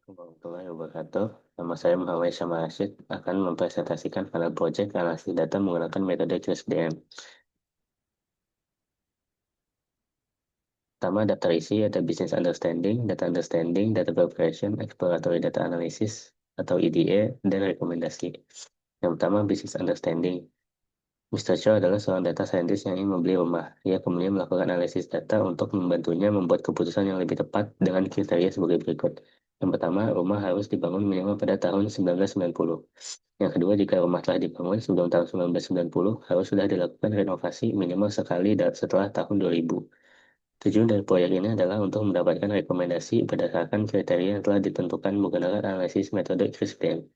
Warahmatullahi wabarakatuh. Nama saya Muhammad Syama Rashid akan mempresentasikan panel project analisis data menggunakan metode QSDM. Pertama, daftar isi ada data understanding, data preparation, exploratory data analysis atau EDA, dan rekomendasi. Yang pertama, business understanding. Mr. Chow adalah seorang data scientist yang ingin membeli rumah. Ia kemudian melakukan analisis data untuk membantunya membuat keputusan yang lebih tepat dengan kriteria sebagai berikut. Yang pertama, rumah harus dibangun minimal pada tahun 1990. Yang kedua, jika rumah telah dibangun sebelum tahun 1990, harus sudah dilakukan renovasi minimal sekali setelah tahun 2000. Tujuan dari proyek ini adalah untuk mendapatkan rekomendasi berdasarkan kriteria yang telah ditentukan menggunakan analisis metode CRISPR.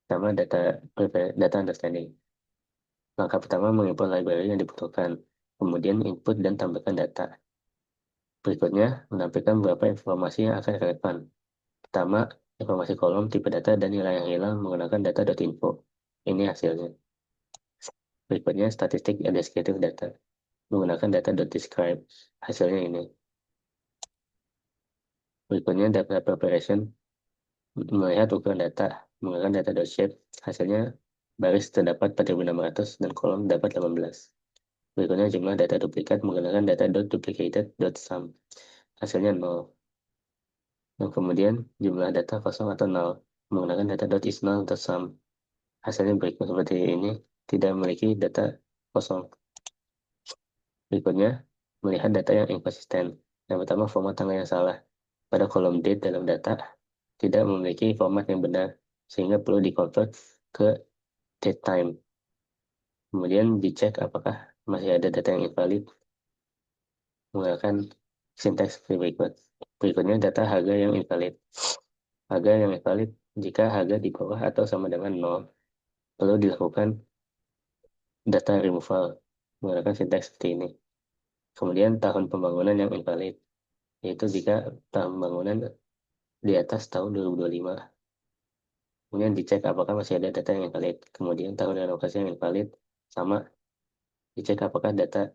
Pertama, data understanding. Langkah pertama, mengimport library yang dibutuhkan. Kemudian, input dan tambahkan data. Berikutnya, menampilkan beberapa informasi yang akan relevan. Pertama, informasi kolom, tipe data, dan nilai yang hilang menggunakan data.info. Ini hasilnya. Berikutnya, statistik dan deskriptif data. Menggunakan data.describe. Hasilnya ini. Berikutnya, data preparation. Melihat ukuran data. Menggunakan data.shape. Hasilnya, baris terdapat 4.600 dan kolom dapat 18. Berikutnya, jumlah data duplikat menggunakan data.duplicated.sum. Hasilnya 0. Dan kemudian, jumlah data kosong atau 0 menggunakan data.isNull.sum. Hasilnya berikut seperti ini. Tidak memiliki data kosong. Berikutnya, melihat data yang inkonsisten. Yang pertama, format tanggal yang salah. Pada kolom date dalam data, tidak memiliki format yang benar, sehingga perlu dikonvert ke date time. Kemudian dicek apakah masih ada data yang invalid menggunakan sinteks berikut. Berikutnya, data harga yang invalid. Harga yang invalid jika harga di bawah atau sama dengan 0, perlu dilakukan data removal menggunakan sinteks seperti ini. Kemudian, tahun pembangunan yang invalid, yaitu jika tahun pembangunan di atas tahun 2025. Kemudian dicek apakah masih ada data yang invalid. Kemudian tahun renovasi yang invalid sama dicek apakah data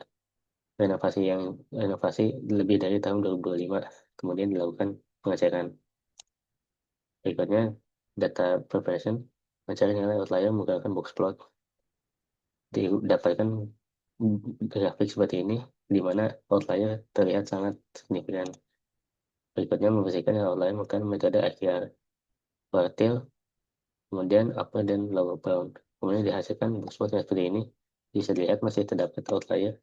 renovasi lebih dari tahun 2025. Kemudian dilakukan pengecekan. Berikutnya data preparation, mencari nilai outlier menggunakan box plot. Didapatkan grafik seperti ini di mana outlier terlihat sangat signifikan. Berikutnya membersihkan outlier menggunakan metode AQR, quartile, kemudian upper dan lower bound. Kemudian dihasilkan box plot yang seperti ini. Bisa dilihat masih terdapat outlier,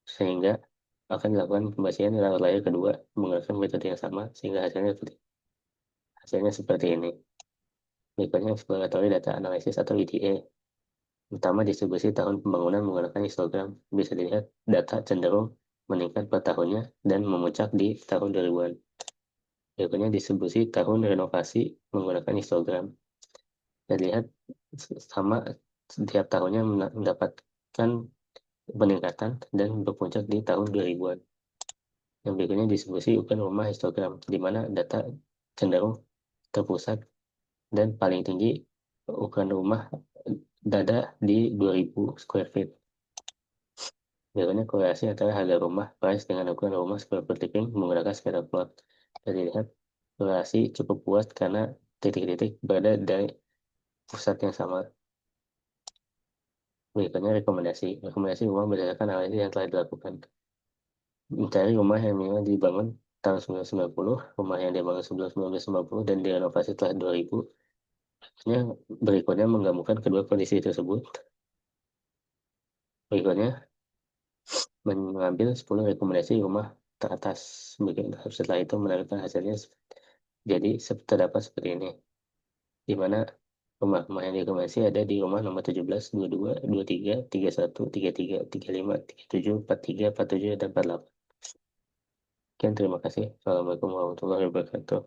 sehingga akan dilakukan pembersihan nilai outlier kedua menggunakan metode yang sama, sehingga hasilnya seperti ini. Berikutnya exploratory data analysis atau EDA. Pertama, distribusi tahun pembangunan menggunakan histogram. Bisa dilihat data cenderung meningkat per tahunnya dan memuncak di tahun 2000-an. Berikutnya, distribusi tahun renovasi menggunakan histogram. Kita lihat sama setiap tahunnya mendapatkan peningkatan dan berpuncak di tahun 2000-an. Yang berikutnya distribusi ukuran rumah histogram, di mana data cenderung terpusat dan paling tinggi ukuran rumah dada di 2000 square feet. Berikutnya korelasi antara harga rumah price dengan ukuran rumah square foot living menggunakan scatter plot. Jadi lihat korelasi cukup kuat karena titik-titik berada dari pusat yang sama. Berikutnya rekomendasi. Rekomendasi rumah berdasarkan analisis yang telah dilakukan. Mencari rumah yang memang dibangun tahun 1990, rumah yang dibangun sebelum 1990 dan direnovasi setelah 2000. Berikutnya menggabungkan kedua kondisi tersebut. Berikutnya mengambil 10 rekomendasi rumah teratas. Setelah itu menampilkan hasilnya jadi terdapat seperti ini, di mana rumah-rumah yang direkomendasi ada di rumah nomor 17, 22, 23, 31, 33, 35, 37, 43, 47, dan 48. Sekian, terima kasih. Assalamualaikum warahmatullahi wabarakatuh.